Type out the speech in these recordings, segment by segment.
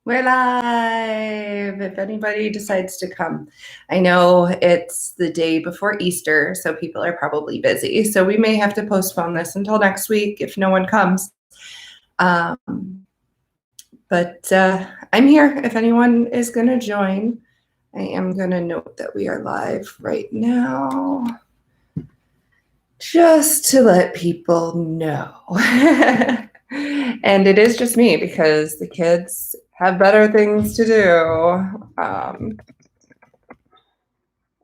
We're live if anybody decides to come. I know it's the day before Easter, so people are probably busy. So we may have to postpone this until next week if no one comes. But I'm here if anyone is going to join. I am going to note that we are live right now, just to let people know. And it is just me because the kids have better things to do.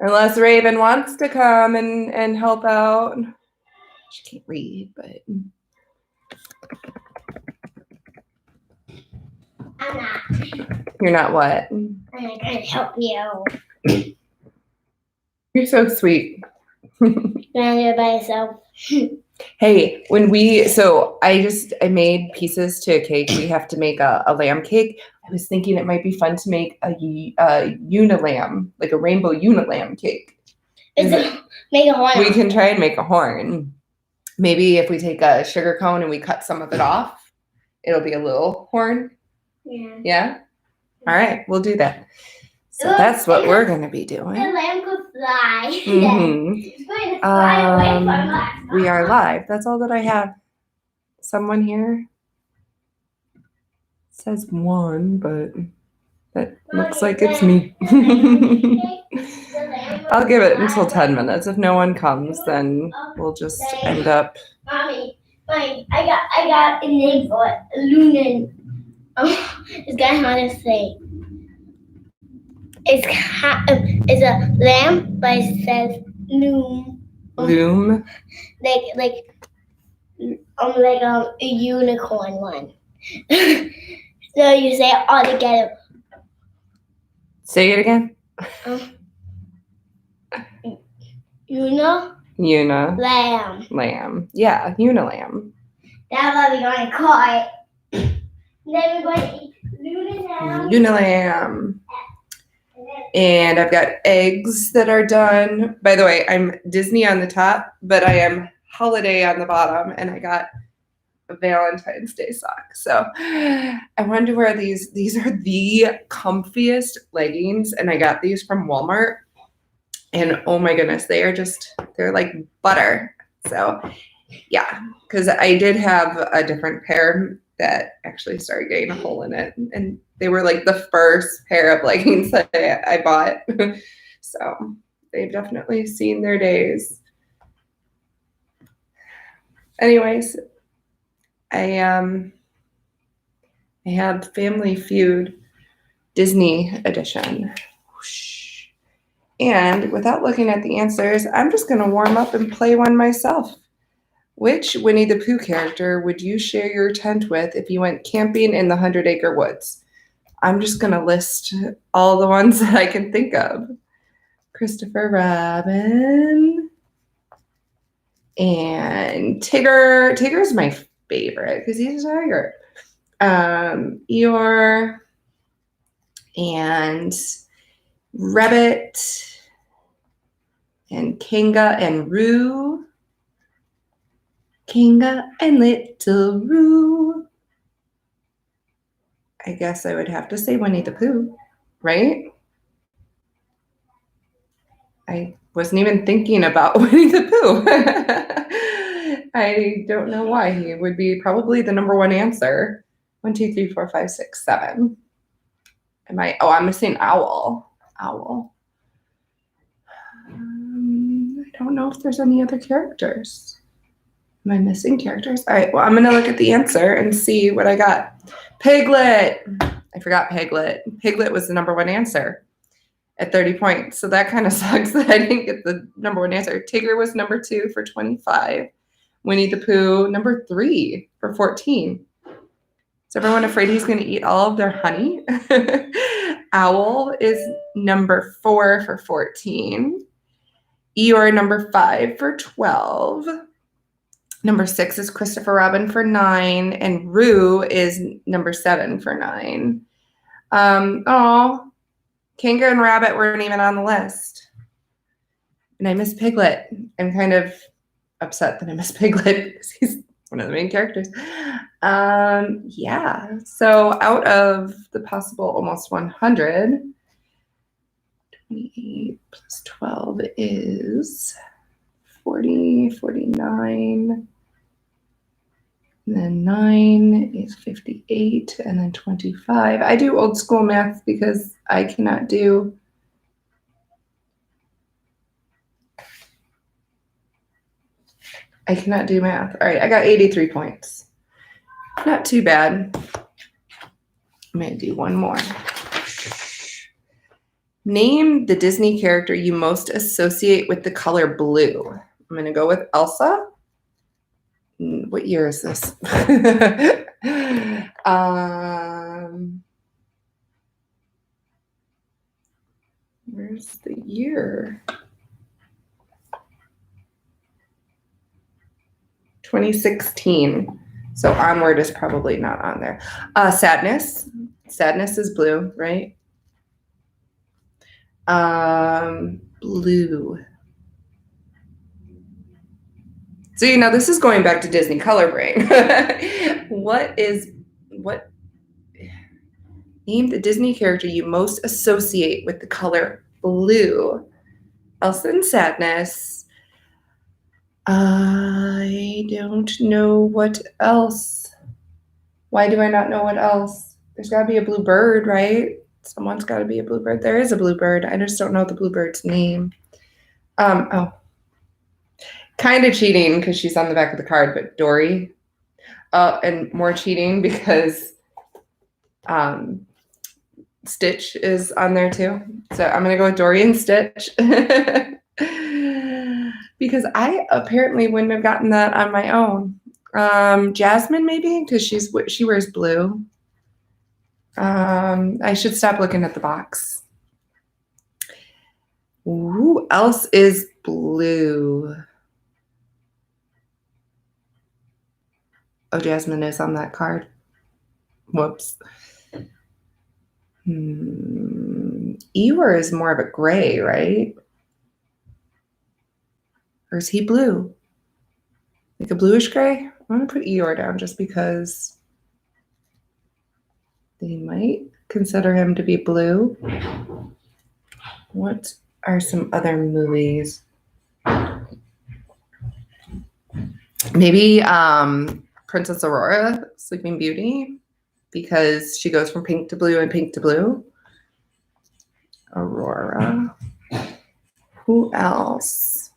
Unless Raven wants to come and help out. She can't read, but I'm not. You're not what? I'm not going to help you. You're so sweet. You're going to do it by yourself. Hey, I made pieces to a cake. We have to make a lamb cake. I was thinking it might be fun to make a unilamb, like a rainbow unilamb cake. Make a horn. We can try and make a horn. Maybe if we take a sugar cone and we cut some of it off, it'll be a little horn. Yeah. Yeah? All right, we'll do that. So that's what we're going to be doing. The lamb could fly. Mm-hmm. It's going to fly away from us. We are live. That's all that I have. Someone here says one, but that looks like it's me. I'll give it until 10 minutes. If no one comes, then we'll just end up. Mommy, I got a name for it. Lunan. It's got how to say. It's a lamb, but it says loom. Loom. Like a unicorn one. So you say it all together. Say it again. Una. Lamb. Yeah, unilamb. That's what we're going to call it. Then we're going to eat unilamb. And I've got eggs that are done. By the way, I'm Disney on the top, but I am holiday on the bottom, and I got a Valentine's Day sock. So I wanted to wear these. These are the comfiest leggings, and I got these from Walmart. And oh my goodness, they're like butter. So yeah, because I did have a different pair that actually started getting a hole in it, and they were like the first pair of leggings that I bought. So they've definitely seen their days. Anyways, I have Family Feud Disney edition. And without looking at the answers, I'm just going to warm up and play one myself. Which Winnie the Pooh character would you share your tent with if you went camping in the 100-acre woods? I'm just going to list all the ones that I can think of. Christopher Robin. And Tigger. Tigger's my favorite because he's a tiger. Eeyore. And Rabbit. And Kanga and Roo. Kanga and Little Roo. I guess I would have to say Winnie the Pooh, right? I wasn't even thinking about Winnie the Pooh. I don't know why. He would be probably the number one answer. 1, 2, 3, 4, 5, 6, 7. I'm missing Owl. Owl. I don't know if there's any other characters. Am I missing characters? All right, well, I'm going to look at the answer and see what I got. Piglet. I forgot Piglet. Piglet was the number one answer at 30 points. So that kind of sucks that I didn't get the number one answer. Tigger was number 2 for 25. Winnie the Pooh, number 3 for 14. Is everyone afraid he's going to eat all of their honey? Owl is number 4 for 14. Eeyore, number 5 for 12. Number 6 is Christopher Robin for 9, and Roo is number 7 for 9. Kanga and Rabbit weren't even on the list. And I miss Piglet. I'm kind of upset that I miss Piglet because he's one of the main characters. Yeah. So out of the possible almost 100, 28 plus 12 is 40, 49. And then 9 is 58, and then 25. I do old school math because I cannot do math. All right, I got 83 points. Not too bad. I'm going to do one more. Name the Disney character you most associate with the color blue. I'm going to go with Elsa. What year is this? Where's the year? 2016. So Onward is probably not on there. Sadness. Sadness is blue, right? Blue. So, this is going back to Disney Color Brain. Name the Disney character you most associate with the color blue. Elsa and Sadness. I don't know what else. Why do I not know what else? There's got to be a blue bird, right? Someone's got to be a blue bird. There is a blue bird. I just don't know the blue bird's name. Kind of cheating because she's on the back of the card, but Dory. And more cheating because Stitch is on there too. So I'm going to go with Dory and Stitch. Because I apparently wouldn't have gotten that on my own. Jasmine, maybe, because she wears blue. I should stop looking at the box. Who else is blue? Oh, Jasmine is on that card. Whoops. Eeyore is more of a gray, right? Or is he blue? Like a bluish gray? I'm going to put Eeyore down just because they might consider him to be blue. What are some other movies? Maybe Princess Aurora, Sleeping Beauty, because she goes from pink to blue and pink to blue. Aurora. Who else?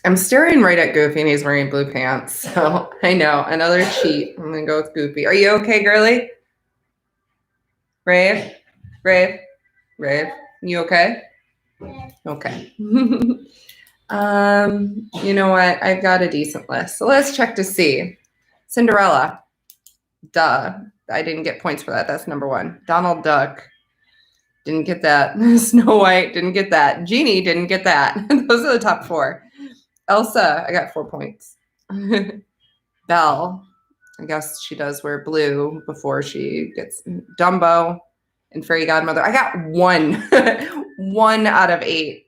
I'm staring right at Goofy and he's wearing blue pants. So I know, another cheat. I'm going to go with Goofy. Are you okay, girly? Rave? You okay? Okay. You know what? I've got a decent list. So let's check to see. Cinderella. Duh. I didn't get points for that. That's number 1. Donald Duck. Didn't get that. Snow White. Didn't get that. Genie. Didn't get that. Those are the top 4. Elsa. I got 4 points. Belle. I guess she does wear blue before she gets Dumbo and Fairy Godmother. I got 1. 1 out of 8.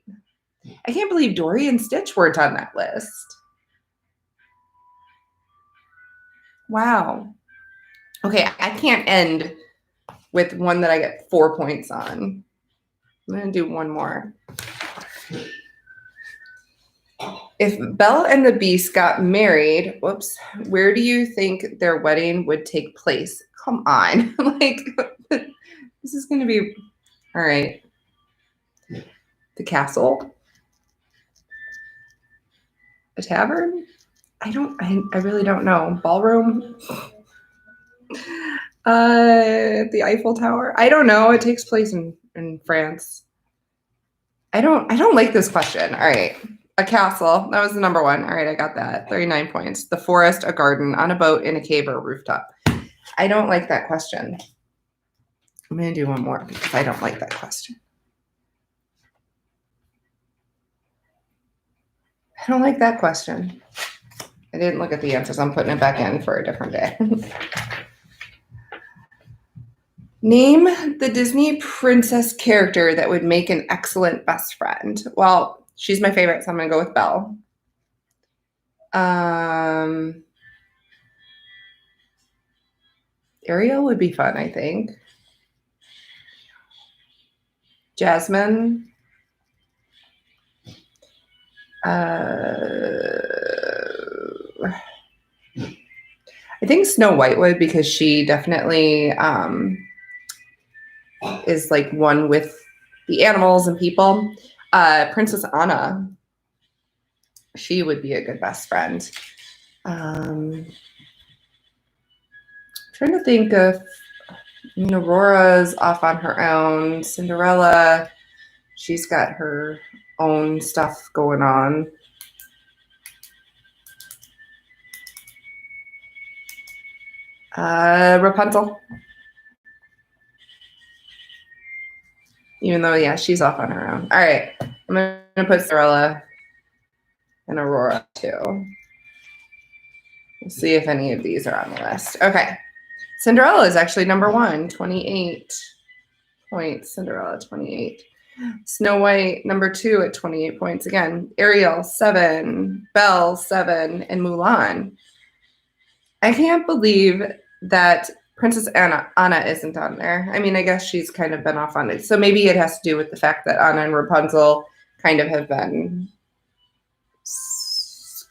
I can't believe Dory and Stitch weren't on that list. Wow. Okay, I can't end with one that I get 4 points on. I'm going to do one more. If Belle and the Beast got married, where do you think their wedding would take place? Come on. This is going to be, all right. The castle? A tavern? I really don't know. Ballroom? The Eiffel Tower? I don't know. It takes place in France. I don't like this question. All right. A castle. That was the number 1. All right, I got that. 39 points. The forest, a garden, on a boat, in a cave, or a rooftop. I don't like that question. I'm going to do one more because I don't like that question. I don't like that question. I didn't look at the answers. I'm putting it back in for a different day. Name the Disney princess character that would make an excellent best friend. Well, she's my favorite, so I'm going to go with Belle. Ariel would be fun, I think. Jasmine. I think Snow White would, because she definitely is like one with the animals and people. Princess Anna, she would be a good best friend. Trying to think of, Aurora's off on her own. Cinderella, she's got her own stuff going on. Rapunzel. Even though, yeah, she's off on her own. All right, I'm going to put Cinderella and Aurora too. We'll see if any of these are on the list. Okay. Cinderella is actually number 1, 28 points. Cinderella, 28. Snow White, number 2 at 28 points. Again, Ariel, 7. Belle, 7. And Mulan. I can't believe that Princess Anna isn't on there. I mean, I guess she's kind of been off on it. So maybe it has to do with the fact that Anna and Rapunzel kind of have been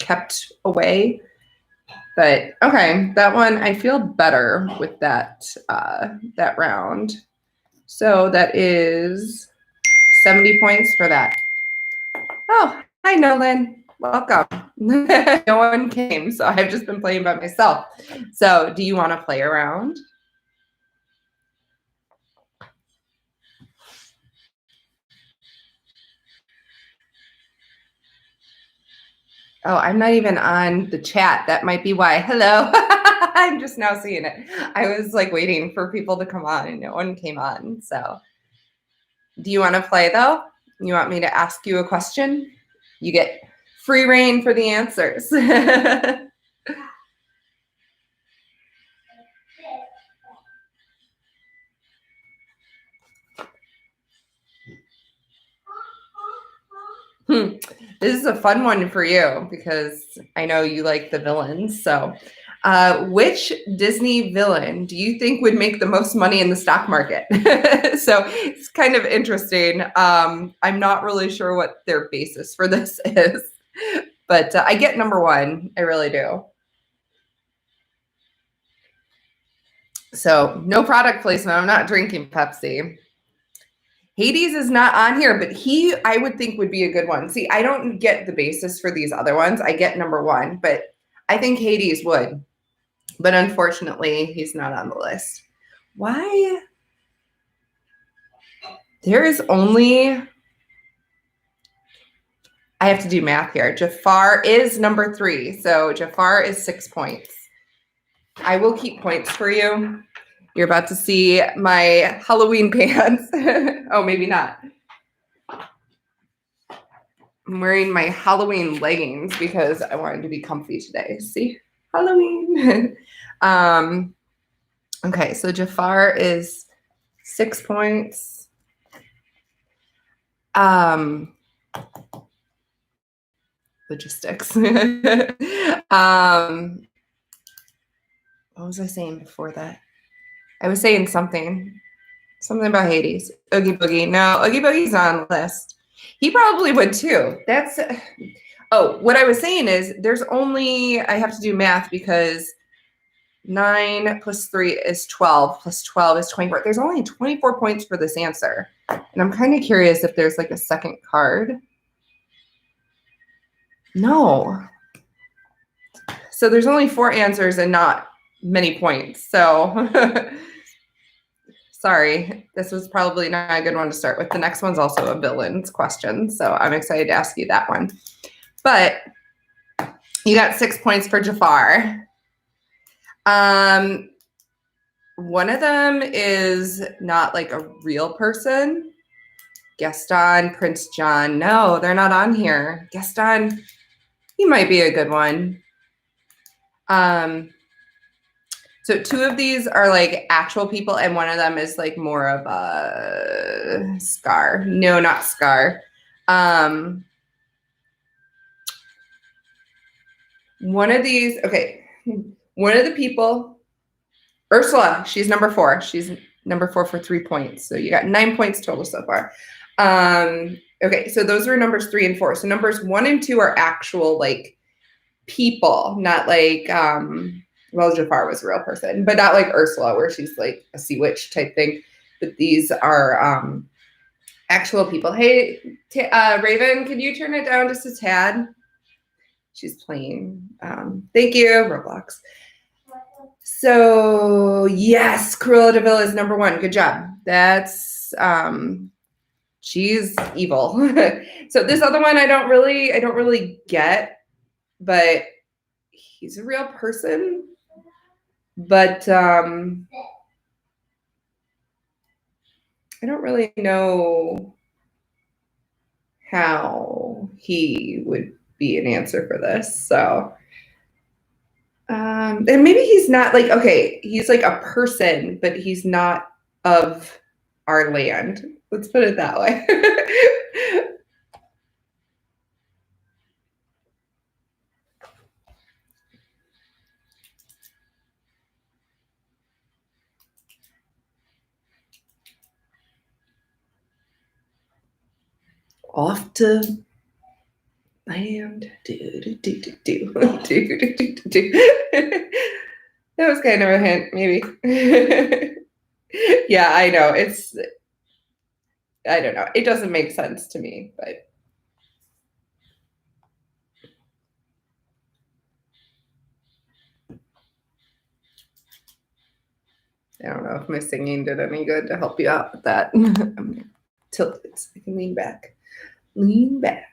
kept away. But okay, that one, I feel better with that that round. So that is 70 points for that. Oh, hi Nolan. Welcome. No one came, so I've just been playing by myself. So do you want to play around? Oh, I'm not even on the chat. That might be why. Hello. I'm just now seeing it. I was like waiting for people to come on and no one came on. So do you want to play though? You want me to ask you a question? You get free reign for the answers. This is a fun one for you because I know you like the villains. So, which Disney villain do you think would make the most money in the stock market? So it's kind of interesting. I'm not really sure what their basis for this is, but I get number 1. I really do. So no product placement. I'm not drinking Pepsi. Hades is not on here, but he, I would think, would be a good one. See, I don't get the basis for these other ones. I get number 1, but I think Hades would. But unfortunately, he's not on the list. Why? There is only, I have to do math here. Jafar is number 3. So Jafar is 6 points. I will keep points for you. You're about to see my Halloween pants. Oh, maybe not. I'm wearing my Halloween leggings because I wanted to be comfy today. See? Halloween. Okay, so Jafar is 6 points. Logistics. What was I saying before that? I was saying something about Hades. Oogie Boogie. No, Oogie Boogie's not on the list. He probably would too. That's, oh, what I was saying is there's only, I have to do math because 9 plus 3 is 12, plus 12 is 24. There's only 24 points for this answer. And I'm kind of curious if there's like a second card. No. So there's only 4 answers and not many points. So sorry, this was probably not a good one to start with. The next one's also a villains question. So I'm excited to ask you that one. But you got 6 points for Jafar. One of them is not like a real person. Gaston, Prince John. No, they're not on here. Gaston, he might be a good one. So 2 of these are like actual people, and one of them is like more of a Scar. No, not Scar. One of these, okay. One of the people, Ursula, she's number 4. She's number 4 for 3 points. So you got 9 points total so far. Okay, so those are numbers 3 and 4. So numbers 1 and 2 are actual like people, not like well, Jafar was a real person, but not like Ursula, where she's like a sea witch type thing. But these are actual people. Hey, Raven, can you turn it down just a tad? She's playing. Thank you, Roblox. So yes, Cruella de Vil is number 1. Good job. That's she's evil. So this other one I don't really get, but he's a real person. But I don't really know how he would be an answer for this. So and maybe he's not like, okay, he's like a person, but he's not of our land. Let's put it that way. Off to land. That was kind of a hint, maybe. Yeah, I know. I don't know. It doesn't make sense to me, but I don't know if my singing did any good to help you out with that. I'm gonna tilt it so I can lean back. Lean back.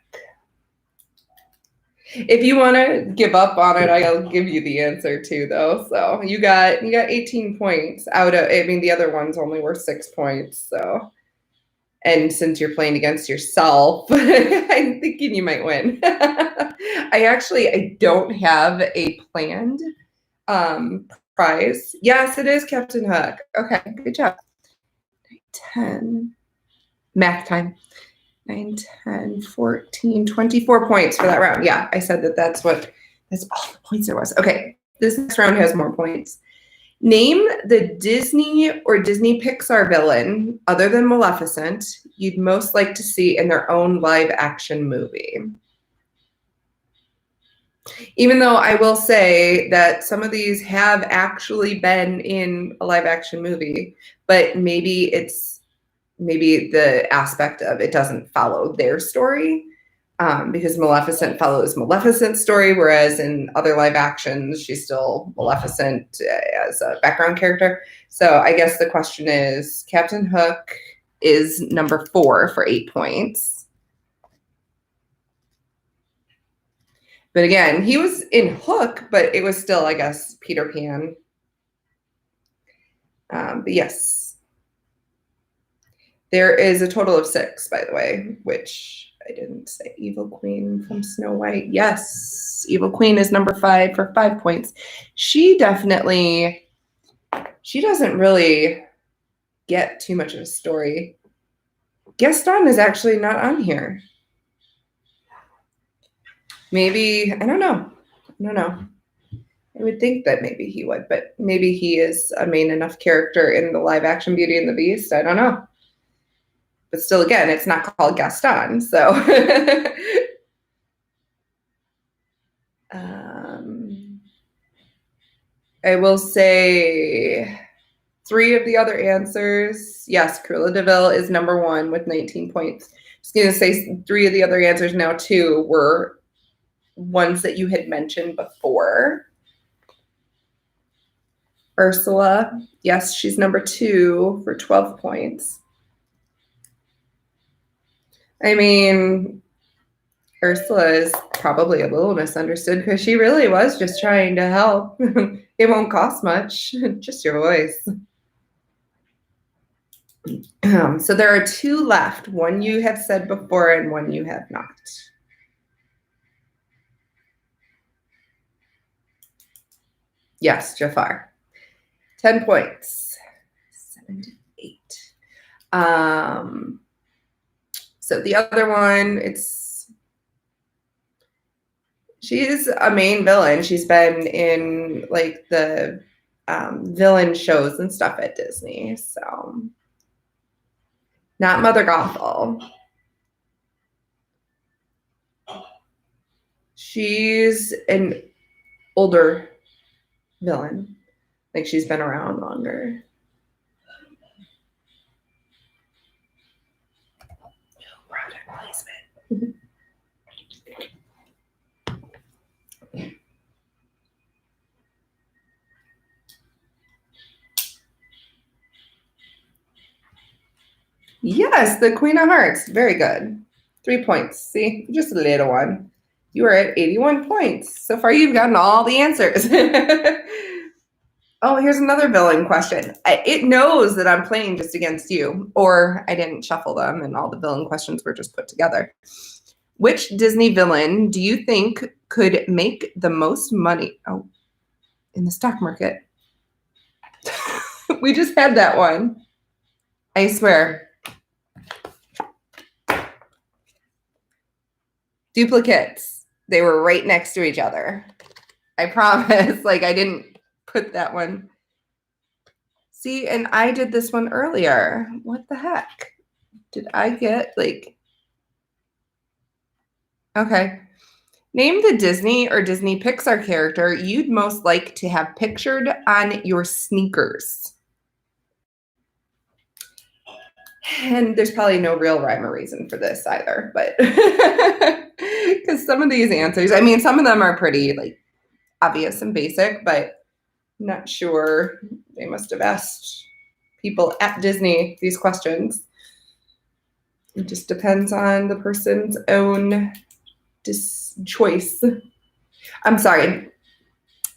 If you want to give up on it, I'll give you the answer too, though. So you got 18 points out of. I mean, the other ones only were 6 points. So, and since you're playing against yourself, I'm thinking you might win. I don't have a planned prize. Yes, it is Captain Hook. Okay, good job. 10. Math time. 9, 10, 14, 24 points for that round. Yeah, I said that's all the points there was. Okay, this next round has more points. Name the Disney or Disney Pixar villain, other than Maleficent, you'd most like to see in their own live action movie. Even though I will say that some of these have actually been in a live action movie, but maybe the aspect of it doesn't follow their story, because Maleficent follows Maleficent's story, whereas in other live actions, she's still Maleficent as a background character. So I guess the question is, Captain Hook is number 4 for 8 points. But again, he was in Hook, but it was still, I guess, Peter Pan. But yes. There is a total of 6, by the way, which I didn't say. Evil Queen from Snow White. Yes, Evil Queen is number 5 for 5 points. She doesn't really get too much of a story. Gaston is actually not on here. Maybe, I don't know. I would think that maybe he would, but maybe he is a main enough character in the live action Beauty and the Beast. I don't know. But still, again, it's not called Gaston, so. I will say 3 of the other answers. Yes, Cruella de Vil is number 1 with 19 points. Just going to say 3 of the other answers now, too, were ones that you had mentioned before. Ursula, yes, she's number 2 for 12 points. I mean, Ursula is probably a little misunderstood because she really was just trying to help. It won't cost much, just your voice. So there are 2 left. One you have said before and one you have not. Yes, Jafar. 10 points. 7 to 8. So the other one, she's a main villain. She's been in like the villain shows and stuff at Disney. So not Mother Gothel. She's an older villain. Like she's been around longer. Product placement. Yes, the Queen of Hearts. Very good. 3 points. See, just a little one. You are at 81 points. So far, you've gotten all the answers. Oh, here's another villain question. It knows that I'm playing just against you, or I didn't shuffle them and all the villain questions were just put together. Which Disney villain do you think could make the most money in the stock market? We just had that one. I swear. Duplicates. They were right next to each other. I promise. Like, I didn't put that one. See, and I did this one earlier. What the heck? Did I get, like... Okay. Name the Disney or Disney Pixar character you'd most like to have pictured on your sneakers. And there's probably no real rhyme or reason for this either, but because some of these answers, I mean, some of them are pretty like obvious and basic, but I'm not sure they must have asked people at Disney these questions. It just depends on the person's own choice. I'm sorry.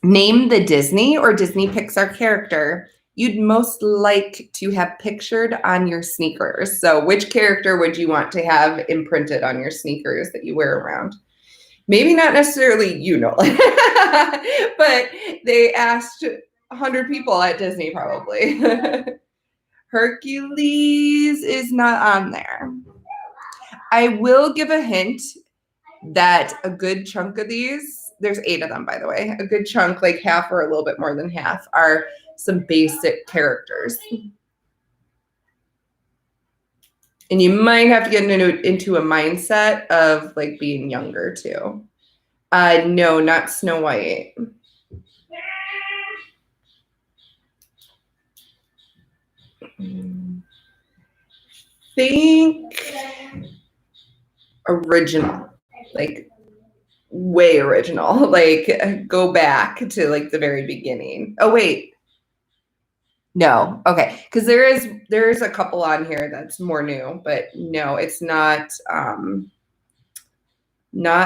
Name the Disney or Disney Pixar character you'd most like to have pictured on your sneakers. So which character would you want to have imprinted on your sneakers that you wear around? Maybe not necessarily you, Nolan, but they asked 100 people at Disney probably. Hercules is not on there. I will give a hint that a good chunk of these, there's 8 of them, by the way, a good chunk, like half or a little bit more than half, are some basic characters. And you might have to get into a mindset of like being younger too. No, not Snow White. Think original, like way original, like go back to like the very beginning. Oh wait, no, okay, because there's a couple on here that's more new, but no, it's not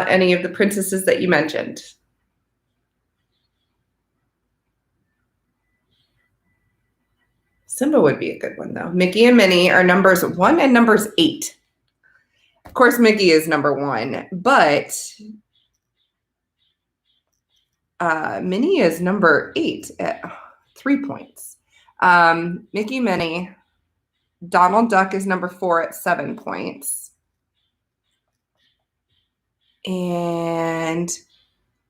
any of the princesses that you mentioned. Simba would be a good one though. Mickey and Minnie are numbers 1 and numbers 8. Of course, Mickey is number 1, but Minnie is number 8 at 3 points. Mickey, Minnie. Donald Duck is number 4 at 7 points. And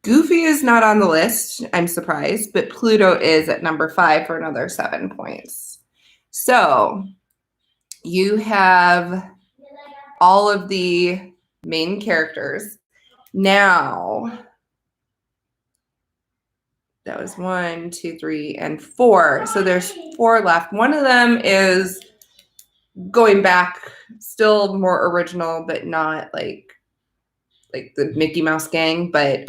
Goofy is not on the list. I'm surprised, but Pluto is at number 5 for another 7 points. So you have all of the main characters. Now, that was 1, 2, 3, and 4. So there's 4 left. One of them is going back, still more original, but not like the Mickey Mouse gang. But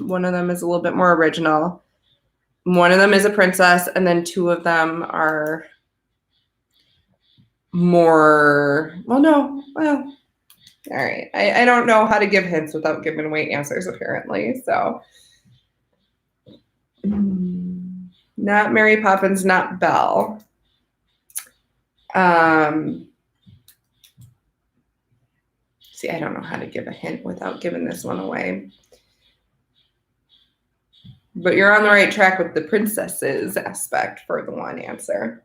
one of them is a little bit more original. One of them is a princess, and then 2 of them are more. All right. I don't know how to give hints without giving away answers, apparently. So, not Mary Poppins, not Belle. See, I don't know how to give a hint without giving this one away. But you're on the right track with the princesses aspect for the one answer.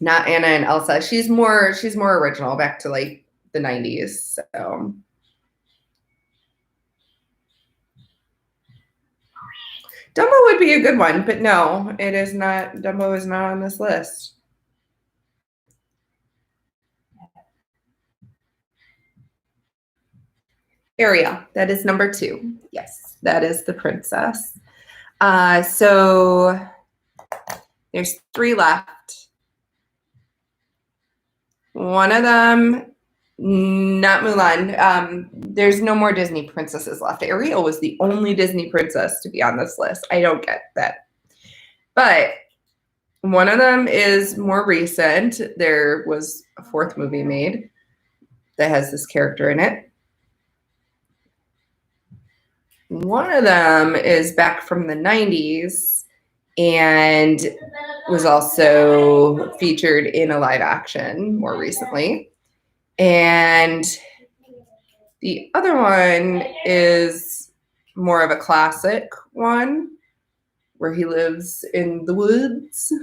Not Anna and Elsa. She's more original, back to like the 90s. So Dumbo would be a good one, but no, it is not. Dumbo is not on this list. Ariel, that is number 2. Yes, that is the princess. So there's 3 left. One of them, not Mulan. There's no more Disney princesses left. Ariel was the only Disney princess to be on this list. I don't get that. But one of them is more recent. There was a 4th movie made that has this character in it. One of them is back from the 90s and was also featured in a live action more recently. And the other one is more of a classic one where he lives in the woods.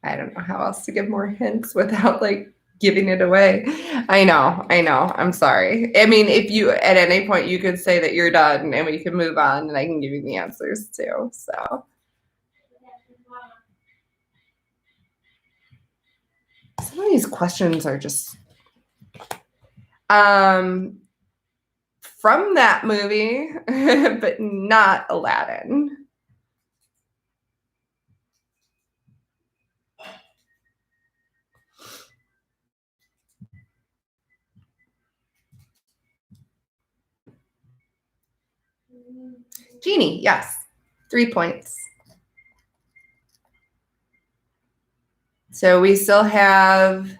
I don't know how else to give more hints without like giving it away. I know. I'm sorry. I mean, if you at any point you could say that you're done and we can move on and I can give you the answers too. So some of these questions are just from that movie, but not Aladdin. Genie, yes. 3 points. So we still have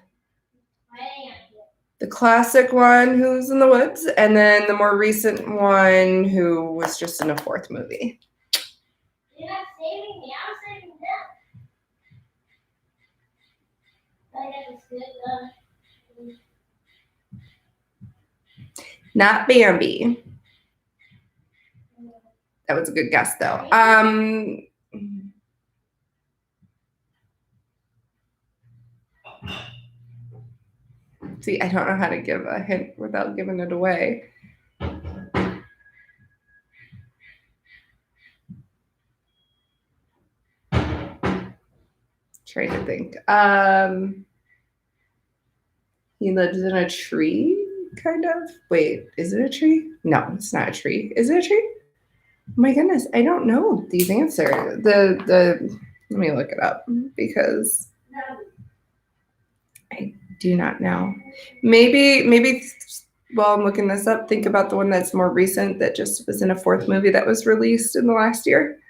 the classic one, Who's in the Woods, and then the more recent one, who was just in a 4th movie. You're not saving me. I'm saving them. Not Bambi. That was a good guess, though. See, I don't know how to give a hint without giving it away. Trying to think. He lives in a tree, kind of. Wait, is it a tree? No, it's not a tree. Is it a tree? Oh my goodness, I don't know these answers. Let me look it up because I do not know. Maybe while I'm looking this up, think about the one that's more recent that just was in a 4th movie that was released in the last year.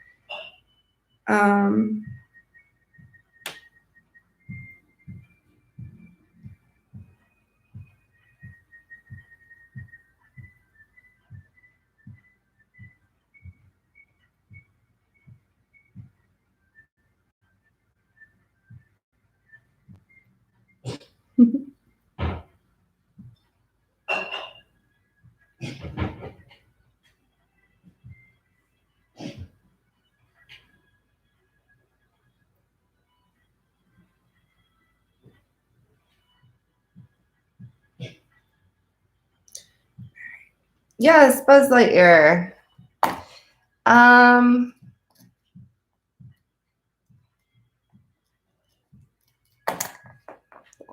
Yes, Buzz Lightyear.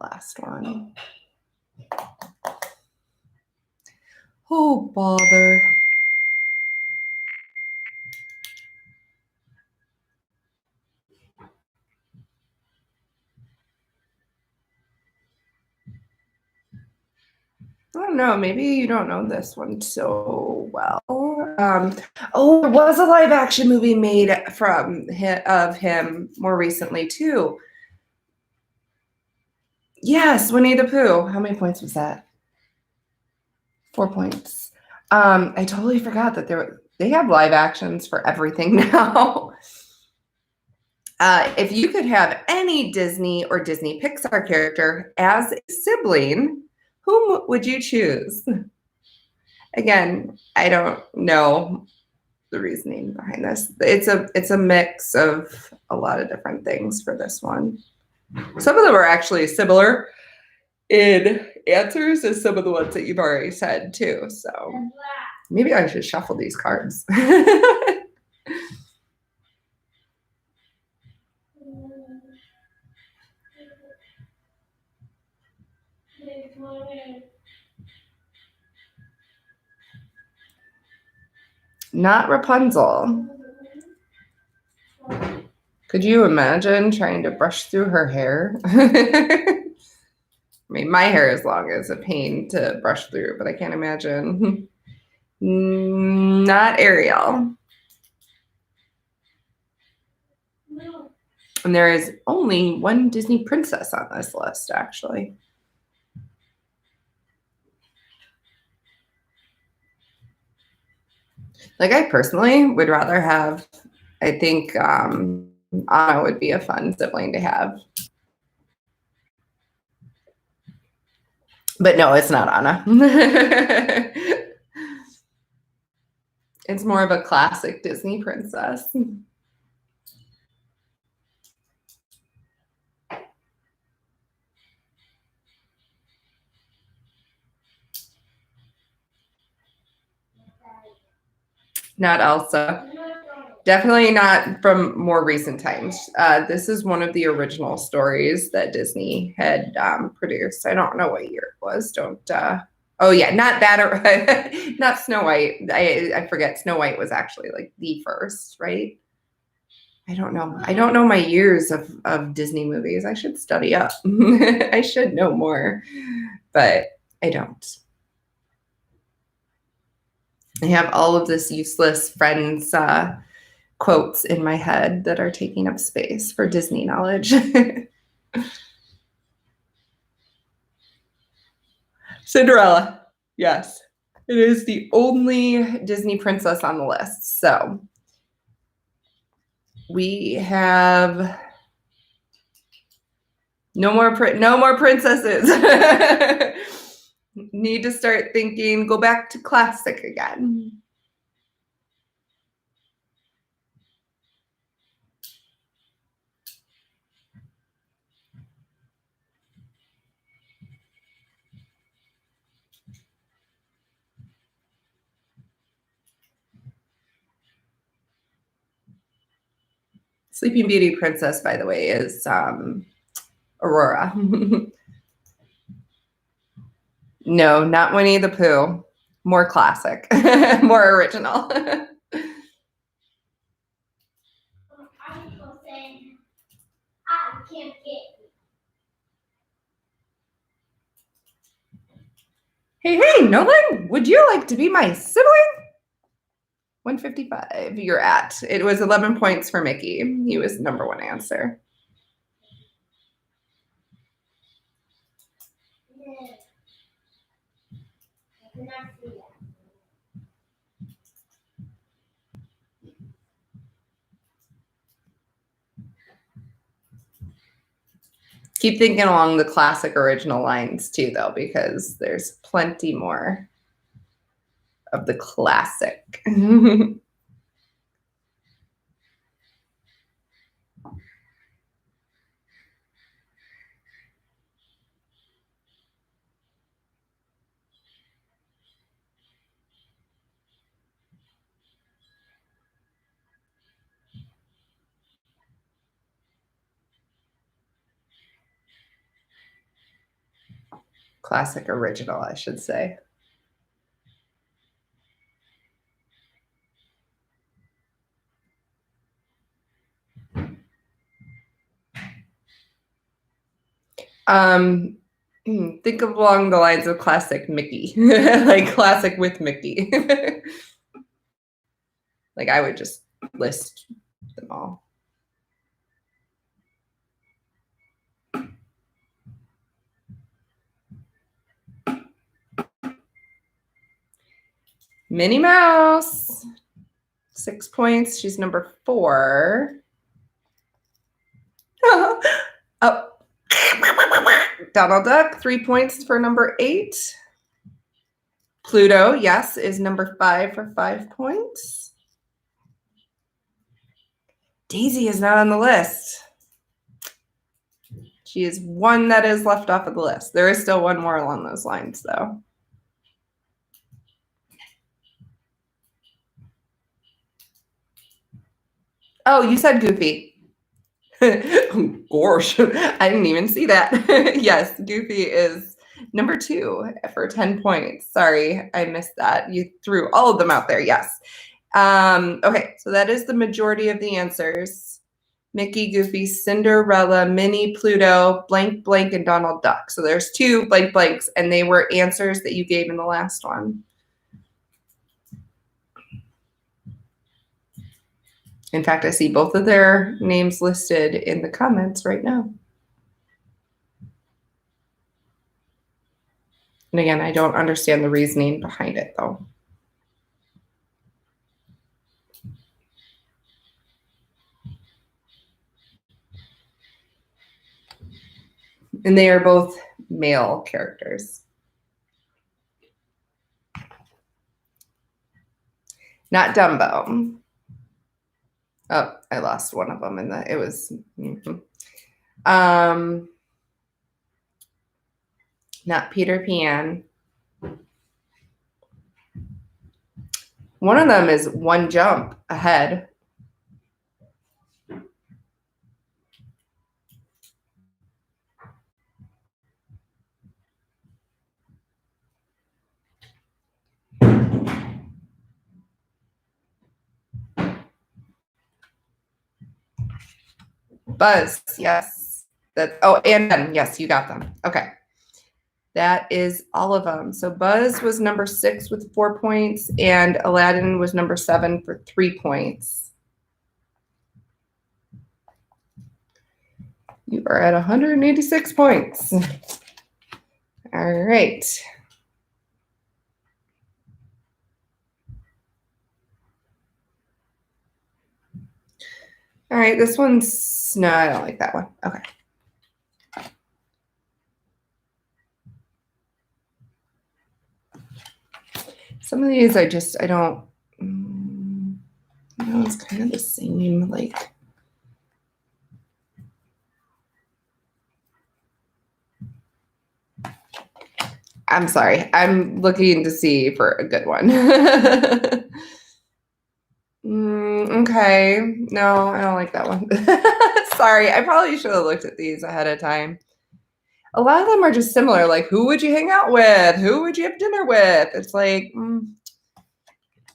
Last one. Oh, bother. I don't know. Maybe you don't know this one so well. There was a live action movie made of him more recently too. Yes, Winnie the Pooh. How many points was that? 4 points. I totally forgot that They have live actions for everything now. If you could have any Disney or Disney Pixar character as a sibling, whom would you choose? Again, I don't know the reasoning behind this. It's a mix of a lot of different things for this one. Some of them are actually similar in answers as some of the ones that you've already said too. So maybe I should shuffle these cards. Not Rapunzel. Could you imagine trying to brush through her hair? I mean, my hair is long as a pain to brush through, but I can't imagine. Not Ariel. And there is only one Disney princess on this list, actually. Like, I personally would rather have, I think Anna would be a fun sibling to have. But no, it's not Anna. It's more of a classic Disney princess. Not Elsa. Definitely not from more recent times. This is one of the original stories that Disney had produced. I don't know what year it was. Oh yeah, not that or not Snow White. I forget. Snow White was actually like the first, right? I don't know. I don't know my years of Disney movies. I should study up. I should know more, but I don't. I have all of this useless Friends quotes in my head that are taking up space for Disney knowledge. Cinderella. Yes. It is the only Disney princess on the list. So we have no more princesses. Need to start thinking, go back to classic again. Sleeping Beauty princess, by the way, is Aurora. No, not Winnie the Pooh. More classic, more original. Hey, Nolan, would you like to be my sibling? 155 you're at. It was 11 points for Mickey. He was number one answer. Keep thinking along the classic original lines too, though, because there's plenty more of the classic. Classic original, I should say. Think of along the lines of classic Mickey, like classic with Mickey. Like I would just list them all. Minnie Mouse. 6 points. She's number 4. Oh. Donald Duck, 3 points for number 8. Pluto, yes, is number 5 for 5 points. Daisy is not on the list. She is one that is left off of the list. There is still one more along those lines, though. Oh, you said Goofy. Gosh, I didn't even see that. Yes, Goofy is number 2 for 10 points. Sorry, I missed that. You threw all of them out there. Yes. Okay, so that is the majority of the answers. Mickey, Goofy, Cinderella, Minnie, Pluto, blank, blank, and Donald Duck. So there's 2 blank blanks, and they were answers that you gave in the last one. In fact, I see both of their names listed in the comments right now. And again, I don't understand the reasoning behind it, though. And they are both male characters. Not Dumbo. Oh, I lost one of them in the, it was, not Peter Pan. One of them is One Jump Ahead. Buzz, yes. And Ben, yes, you got them. Okay. That is all of them. So Buzz was number 6 with 4 points, and Aladdin was number 7 for 3 points. You are at 186 points. All right. All right, this one's, no, I don't like that one. Okay. Some of these I don't, it's kind of the same, like. I'm sorry, I'm looking to see for a good one. Okay, no, I don't like that one. Sorry, I probably should have looked at these ahead of time. A lot of them are just similar, like who would you hang out with? Who would you have dinner with? It's like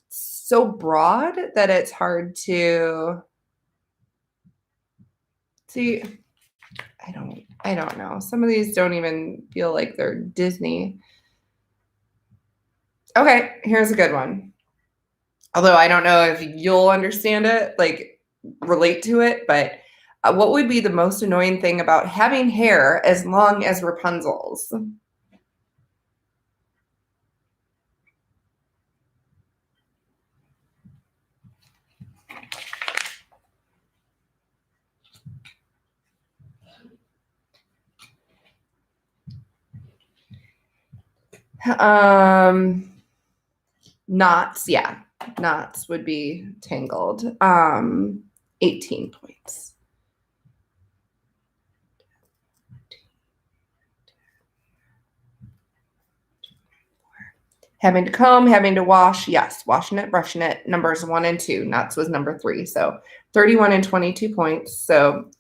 so broad that it's hard to see. I don't know. Some of these don't even feel like they're Disney. Okay, here's a good one. Although I don't know if you'll understand it, like relate to it, but what would be the most annoying thing about having hair as long as Rapunzel's? Knots, yeah. Knots would be Tangled. 18 points. Having to comb, having to wash, yes. Washing it, brushing it, numbers 1 and 2. Knots was number 3. So 31 and 22 points. So,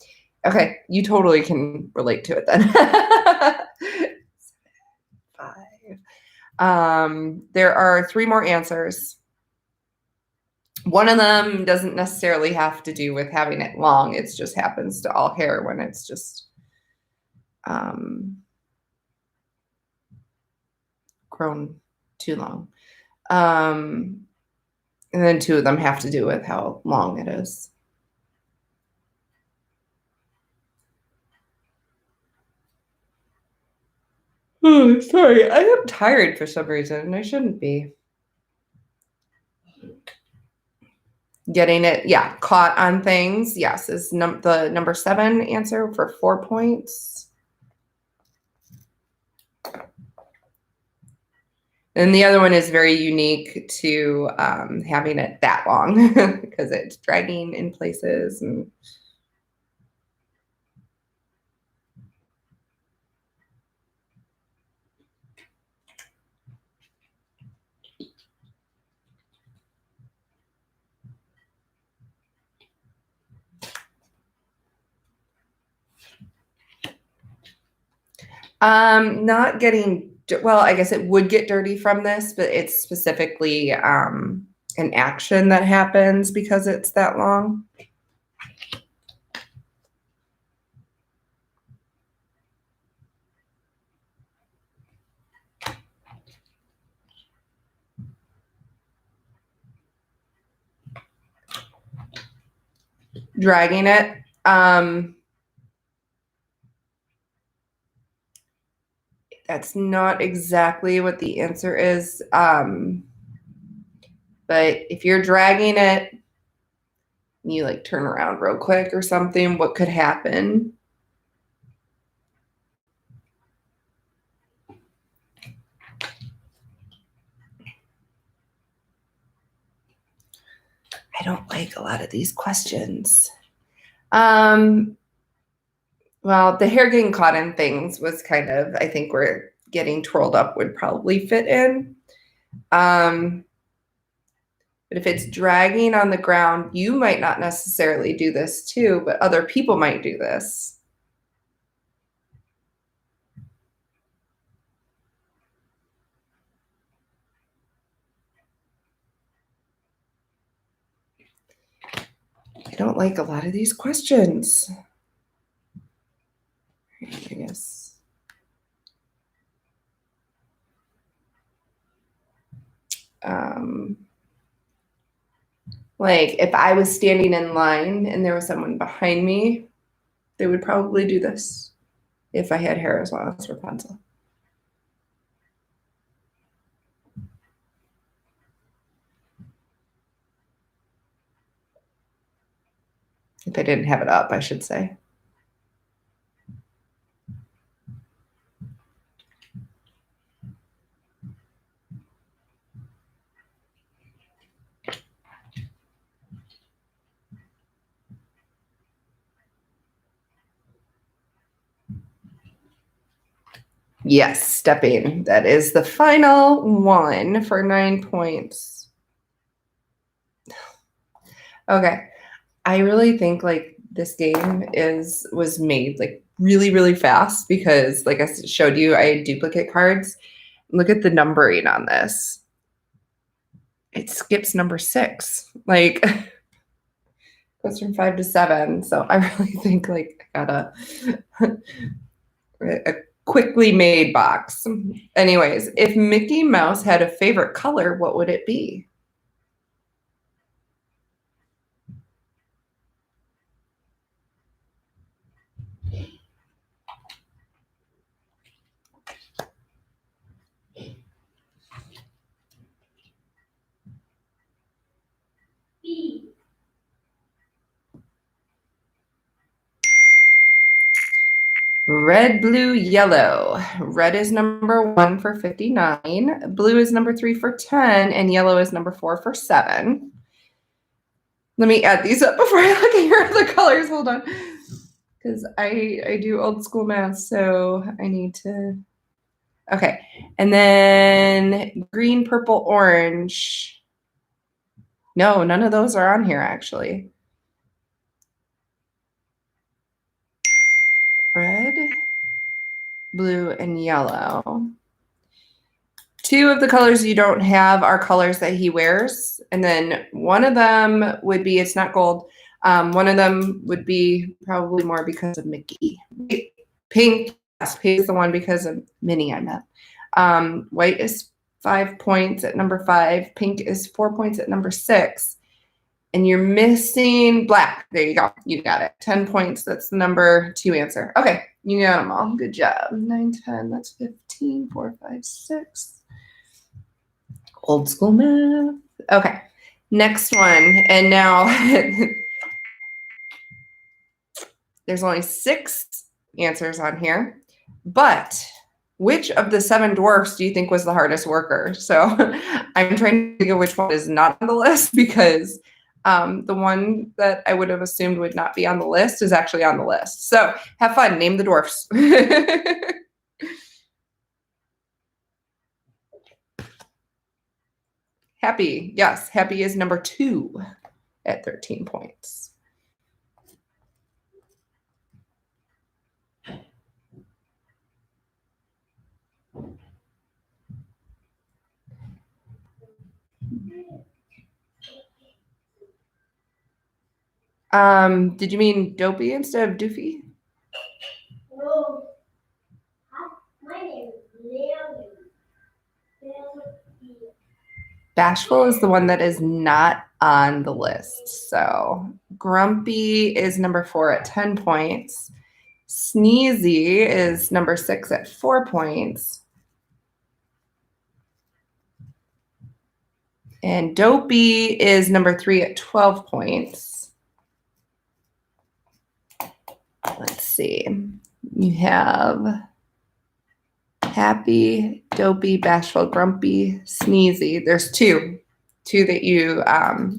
okay, you totally can relate to it then. 5. There are 3 more answers. One of them doesn't necessarily have to do with having it long. It just happens to all hair when it's just grown too long. And then 2 of them have to do with how long it is. Oh, sorry. I am tired for some reason, and I shouldn't be. Getting it, yeah, caught on things, yes, is the number 7 answer for 4 points. And the other one is very unique to having it that long because it's dragging in places. And not getting, well, I guess it would get dirty from this, but it's specifically an action that happens because it's that long. Dragging it. That's not exactly what the answer is. But if you're dragging it, you like turn around real quick or something, what could happen? I don't like a lot of these questions. Well, the hair getting caught in things was kind of, I think where getting twirled up would probably fit in. But if it's dragging on the ground, you might not necessarily do this too, but other people might do this. I don't like a lot of these questions. I guess. Like if I was standing in line and there was someone behind me, they would probably do this if I had hair as long as Rapunzel. If I didn't have it up, I should say. Yes, stepping. That is the final one for 9 points. Okay. I really think like this game was made like really, really fast because like I showed you, I had duplicate cards. Look at the numbering on this. It skips number 6. Like goes from 5 to 7. So I really think like I got a quickly made box. Anyways, if Mickey Mouse had a favorite color, what would it be? B. Red, blue, yellow. Red is number 1 for 59. Blue is number 3 for 10. And yellow is number 4 for 7. Let me add these up before I look at the colors. Hold on. Because I do old school math, so I need to. Okay. And then green, purple, orange. No, none of those are on here, actually. Red, blue, and yellow. 2 of the colors you don't have are colors that he wears. And then one of them would be, it's not gold. One of them would be probably more because of Mickey. Pink, yes, pink is the one because of Minnie I meant. White is 5 points at number 5. Pink is 4 points at number 6. And you're missing black. There you go. You got it. 10 points. That's the number 2 answer. Okay. You got them all. Good job. 9, 10. That's 15. 4, 5, 6. Old school math. Okay. Next one, and now there's only 6 answers on here, but which of the 7 dwarfs do you think was the hardest worker? So I'm trying to think of which one is not on the list because the one that I would have assumed would not be on the list is actually on the list. So have fun, name the dwarfs. Happy, yes, Happy is number 2 at 13 points. Did you mean Dopey instead of Doofy? No. My name is Leonie. Bashful is the one that is not on the list. So Grumpy is number 4 at 10 points. Sneezy is number 6 at 4 points. And Dopey is number 3 at 12 points. Let's see. You have Happy, Dopey, Bashful, Grumpy, Sneezy. There's 2 that you,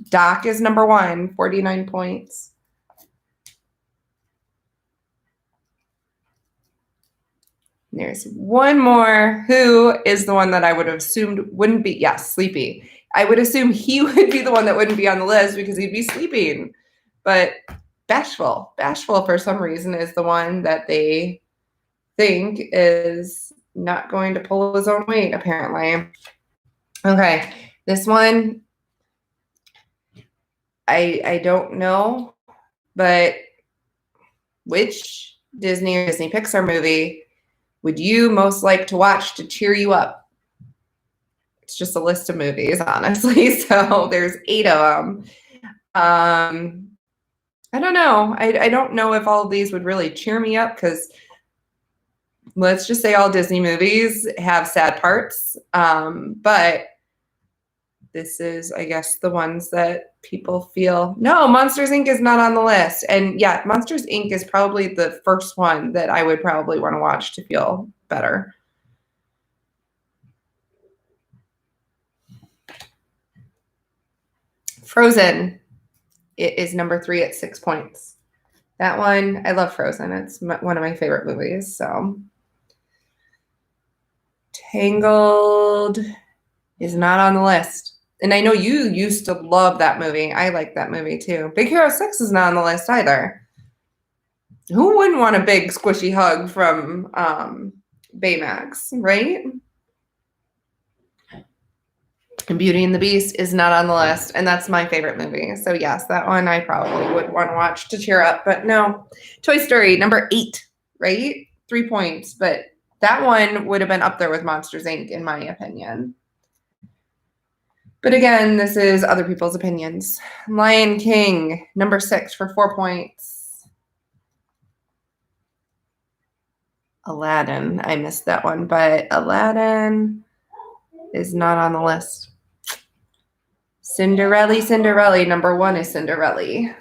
Doc is number 1, 49 points. There's one more. Who is the one that I would have assumed wouldn't be? Yes, Sleepy. I would assume he would be the one that wouldn't be on the list because he'd be sleeping. But Bashful for some reason is the one that they think is not going to pull his own weight, apparently. Okay, this one, I don't know, but which Disney or Disney Pixar movie would you most like to watch to cheer you up? It's just a list of movies, honestly. So there's 8 of them. I don't know. I don't know if all of these would really cheer me up because let's just say all Disney movies have sad parts. But this is, I guess, the ones that people feel. No, Monsters, Inc. is not on the list. And yeah, Monsters, Inc. is probably the first one that I would probably want to watch to feel better. Frozen, it is number 3 at 6 points. That one, I love Frozen. It's one of my favorite movies. So Tangled is not on the list. And I know you used to love that movie. I like that movie too. Big Hero 6 is not on the list either. Who wouldn't want a big squishy hug from Baymax, right? And Beauty and the Beast is not on the list, and that's my favorite movie. So yes, that one I probably would want to watch to cheer up, but no. Toy Story, number 8, right? 3 points, but that one would have been up there with Monsters, Inc., in my opinion. But again, this is other people's opinions. Lion King, number 6 for 4 points. Aladdin, I missed that one, but Aladdin is not on the list. Cinderella, number 1 is Cinderella.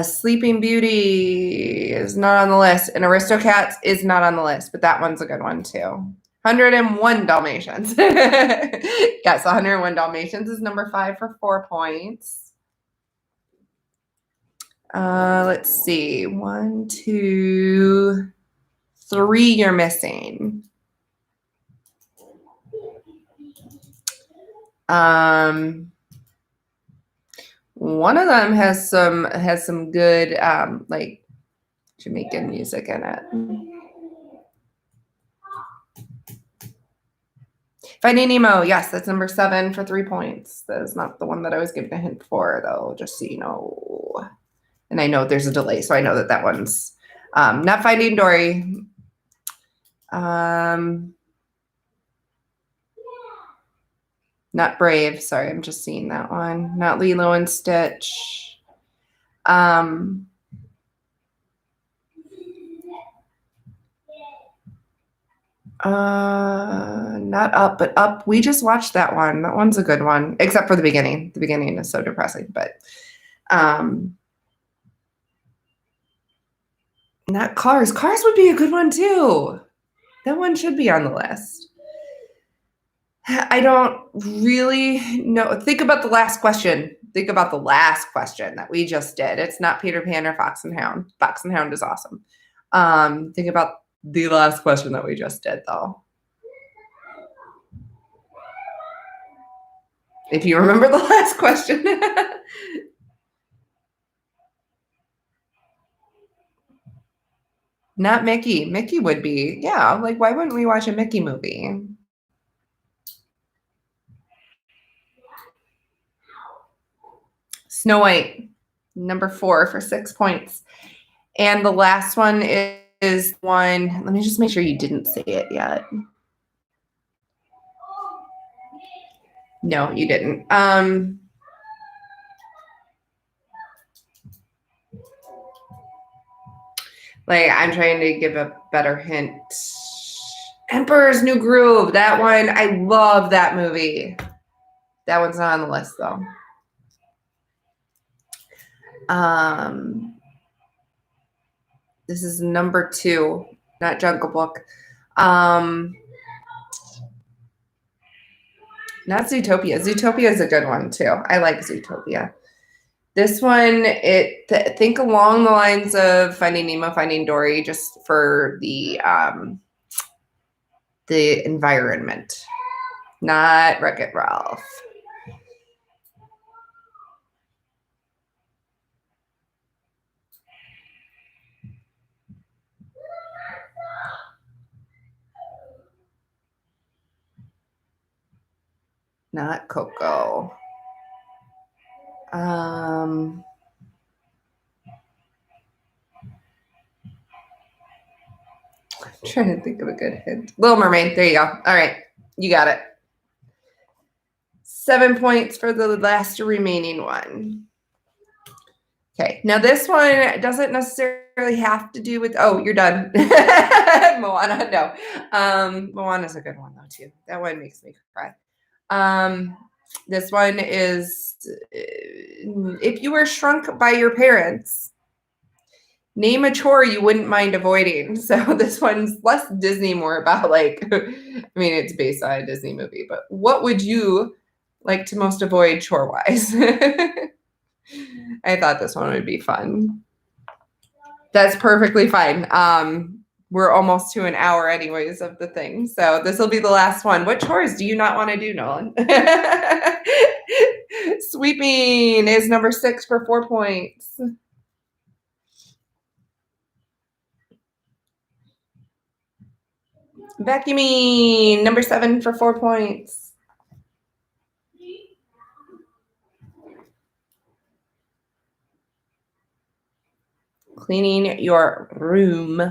Sleeping Beauty is not on the list, and Aristocats is not on the list, but that one's a good one too. 101 Dalmatians. Yes, 101 Dalmatians is number 5 for 4 points. Let's see. 1, 2, 3 you're missing. One of them has some good like Jamaican music in it. Finding Nemo, yes, that's number 7 for 3 points. That is not the one that I was given a hint for, though, just so you know. And I know there's a delay, so I know that one's not Finding Dory. Not Brave. Sorry, I'm just seeing that one. Not Lilo and Stitch. Not Up, but Up. We just watched that one. That one's a good one, except for the beginning. The beginning is so depressing, but not Cars. Cars would be a good one too. That one should be on the list. I don't really know. Think about the last question. Think about the last question that we just did. It's not Peter Pan or Fox and Hound. Fox and Hound is awesome. Think about the last question that we just did, though. If you remember the last question. Not Mickey. Mickey would be. Yeah, like why wouldn't we watch a Mickey movie? Snow White, number 4 for 6 points. And the last one is one, let me just make sure you didn't say it yet. No, you didn't. Like I'm trying to give a better hint. Emperor's New Groove, that one, I love that movie. That one's not on the list though. This is number 2, not Jungle Book. Not Zootopia. Zootopia is a good one too. I like Zootopia. This one, think along the lines of Finding Nemo, Finding Dory, just for the environment, not Wreck-It Ralph. Not Coco. I'm trying to think of a good hint. Little Mermaid. There you go. All right. You got it. 7 points for the last remaining one. Okay. Now this one doesn't necessarily have to do with, oh, you're done. Moana. No. Moana's a good one though too. That one makes me cry. This one is, if you were shrunk by your parents, name a chore you wouldn't mind avoiding. So this one's less Disney, more about like, I mean, it's based on a Disney movie, but what would you like to most avoid chore-wise? I thought this one would be fun. That's perfectly fine. We're almost to an hour anyways of the thing. So this will be the last one. What chores do you not want to do, Nolan? Sweeping is number 6 for 4 points. Vacuuming, number 7 for 4 points. Cleaning your room.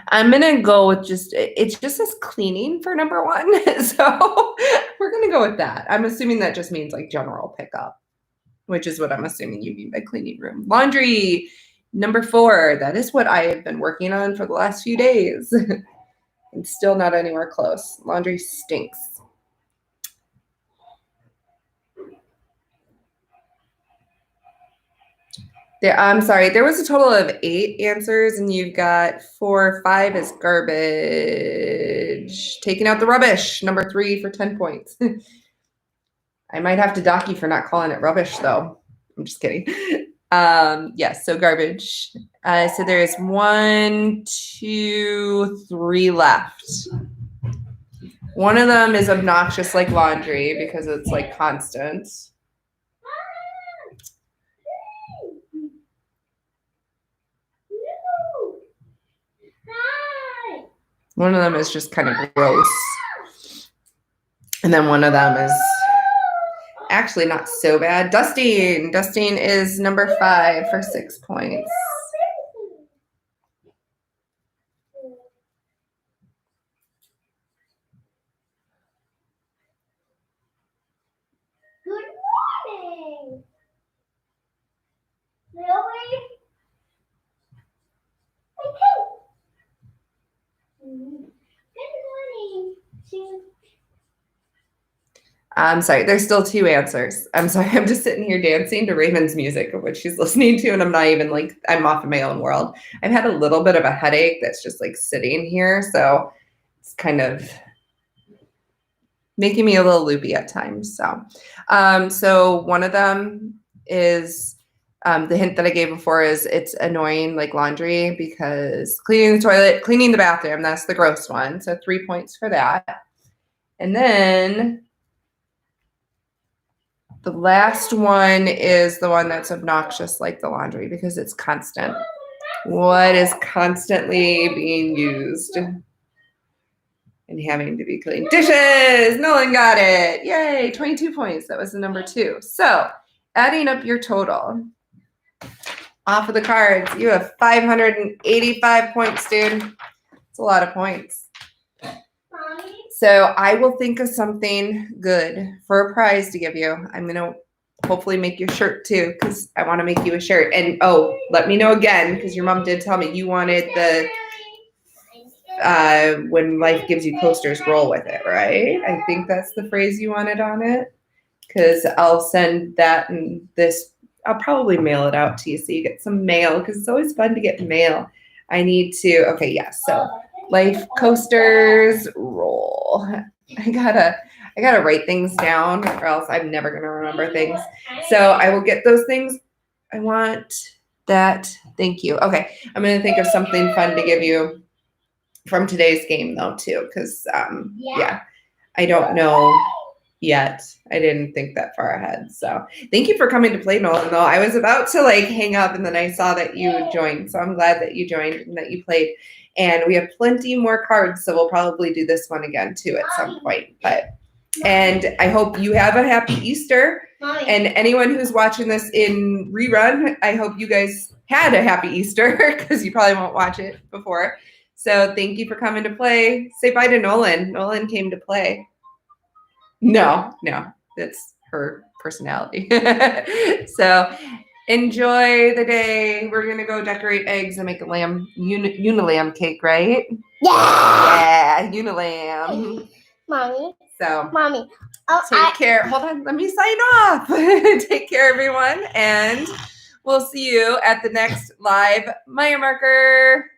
I'm going to go with it just says cleaning for number 1. So we're going to go with that. I'm assuming that just means like general pickup, which is what I'm assuming you mean by cleaning room. Laundry, number 4. That is what I have been working on for the last few days. And still not anywhere close. Laundry stinks. I'm sorry, there was a total of 8 answers, and you've got 4. 5 is garbage. Taking out the rubbish, number 3 for 10 points. I might have to dock you for not calling it rubbish, though. I'm just kidding. Yes, so garbage. So there's 1, 2, 3 left. One of them is obnoxious like laundry because it's like constant. One of them is just kind of gross. And then one of them is actually not so bad. Dusting. Dusting is number 5 for 6 points. Good morning. Really? Okay. Good I'm sorry, there's still 2 answers. I'm sorry, I'm just sitting here dancing to Raven's music of what she's listening to, and I'm not even like, I'm off in my own world. I've had a little bit of a headache that's just like sitting here, so it's kind of making me a little loopy at times. So one of them is the hint that I gave before is it's annoying like laundry because cleaning the toilet, cleaning the bathroom, that's the gross one. So 3 points for that. And then the last one is the one that's obnoxious like the laundry because it's constant. What is constantly being used and having to be cleaned? Dishes! Nolan got it. Yay, 22 points. That was the number 2. So adding up your total off of the cards, you have 585 points, dude. It's a lot of points. So I will think of something good for a prize to give you. I'm going to hopefully make your shirt too because I want to make you a shirt. And oh, let me know again because your mom did tell me you wanted the when life gives you coasters, roll with it, right? I think that's the phrase you wanted on it because I'll send that and this. I'll probably mail it out to you so you get some mail because it's always fun to get mail. I need to, okay, yes. So life coasters, roll. I gotta write things down or else I'm never gonna remember things. So I will get those things. I want that. Thank you. Okay, I'm gonna think of something fun to give you from today's game though too, because yeah, I don't know yet. I didn't think that far ahead. So thank you for coming to play, Nolan, though. I was about to like hang up and then I saw that you joined. So I'm glad that you joined and that you played. And we have plenty more cards, so we'll probably do this one again too at some point. And I hope you have a happy Easter. And anyone who's watching this in rerun, I hope you guys had a happy Easter because you probably won't watch it before. So thank you for coming to play. Say bye to Nolan. Nolan came to play. No, that's her personality. So enjoy the day. We're gonna go decorate eggs and make a lamb unilamb cake, right? Yeah, unilamb. Mommy. Take care. Hold on, let me sign off. Take care, everyone, and we'll see you at the next live Maya Marker.